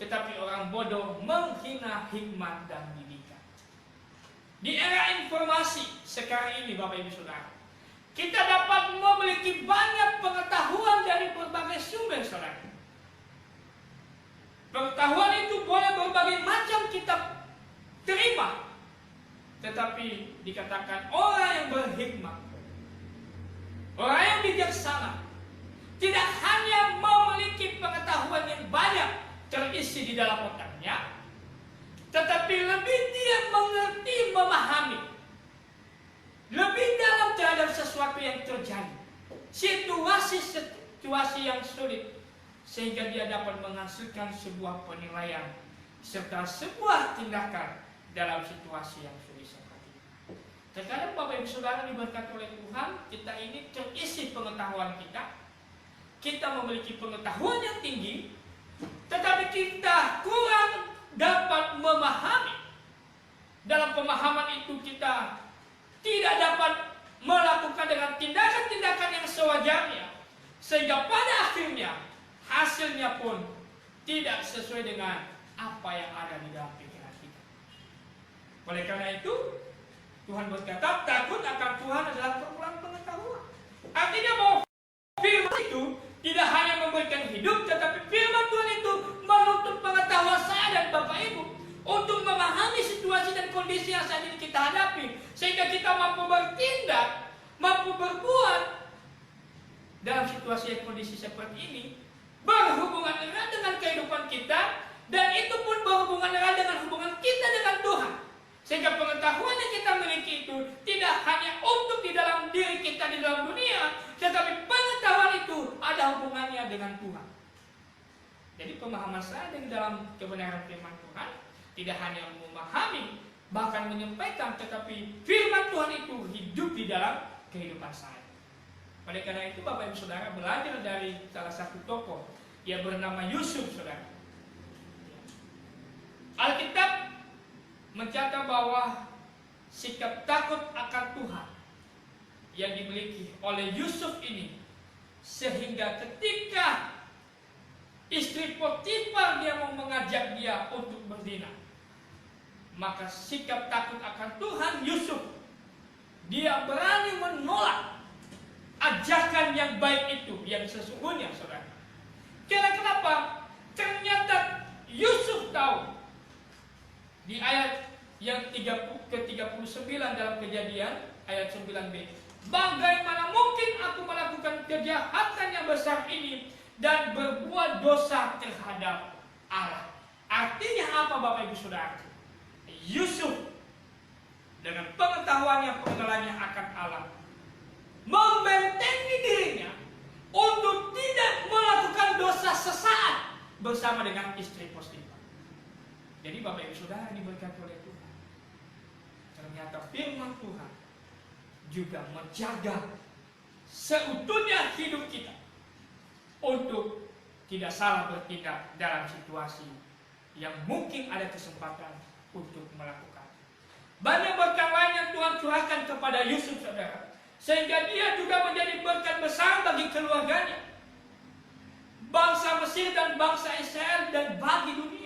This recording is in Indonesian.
tetapi orang bodoh menghina hikmat dan didikan. Di era informasi sekarang ini, Bapak Ibu Saudara, kita dapat memiliki banyak pengetahuan dari berbagai sumber, saudara. Pengetahuan itu boleh berbagai macam kita terima, tetapi dikatakan orang yang berhikmat, orang yang bijaksana, tidak hanya memiliki pengetahuan yang banyak terisi di dalam otaknya, tetapi lebih dia mengerti, memahami lebih dalam terhadap sesuatu yang terjadi, situasi yang sulit, sehingga dia dapat menghasilkan sebuah penilaian serta sebuah tindakan dalam situasi yang sulit seperti itu. Terkadang Bapak Ibu Saudara diberkati oleh Tuhan, kita ini terisi pengetahuan kita memiliki pengetahuan yang tinggi, tetapi kita kurang dapat memahami. Dalam pemahaman itu kita tidak dapat melakukan dengan tindakan-tindakan yang sewajarnya, sehingga pada akhirnya hasilnya pun tidak sesuai dengan apa yang ada di dalam pikiran kita. Oleh karena itu Tuhan berkata, takut akan Tuhan adalah permulaan pengetahuan. Artinya bahwa firman itu tidak hanya memberikan hidup, tetapi firman Tuhan itu menuntut pengetahuan saya dan Bapak Ibu untuk memahami situasi dan kondisi yang saat ini kita hadapi, sehingga kita mampu bertindak, mampu berbuat dalam situasi dan kondisi seperti ini, berhubungan erat dengan kehidupan kita, dan itu pun berhubungan erat dengan hubungan kita dengan Tuhan, sehingga pengetahuan yang kita miliki itu tidak hanya untuk di dalam diri kita di dalam dunia, tetapi pengetahuan itu ada hubungannya dengan Tuhan. Jadi pemahaman saya dari dalam kebenaran firman Tuhan tidak hanya memahami, bahkan menyampaikan, tetapi firman Tuhan itu hidup di dalam kehidupan saya. Oleh karena itu Bapak Ibu Saudara belajar dari salah satu tokoh yang bernama Yusuf, saudara. Alkitab mencatat bahwa sikap takut akan Tuhan yang dimiliki oleh Yusuf ini, sehingga ketika istri Potifar dia mau mengajak dia untuk berzina, maka sikap takut akan Tuhan Yusuf, dia berani menolak ajakan yang baik itu yang sesungguhnya, saudara. Karena kenapa? Ternyata Yusuf tahu di ayat yang ke-39 dalam Kejadian ayat 9b, bagaimana mungkin aku melakukan kejahatan yang besar ini dan berbuat dosa terhadap Allah. Artinya apa Bapak Ibu Saudara? Yusuf dengan pengetahuannya, pengenalannya akan Allah, membentengi dirinya untuk tidak melakukan dosa sesaat bersama dengan istri Potifar. Jadi Bapak Ibu Saudara diberkati oleh Tuhan, ternyata firman Tuhan juga menjaga seutuhnya hidup kita untuk tidak salah bertindak dalam situasi yang mungkin ada kesempatan untuk melakukan. Banyak berkat lain yang Tuhan curahkan kepada Yusuf, saudara, sehingga dia juga menjadi berkat besar bagi keluarganya, bangsa Mesir dan bangsa Israel, dan bagi dunia.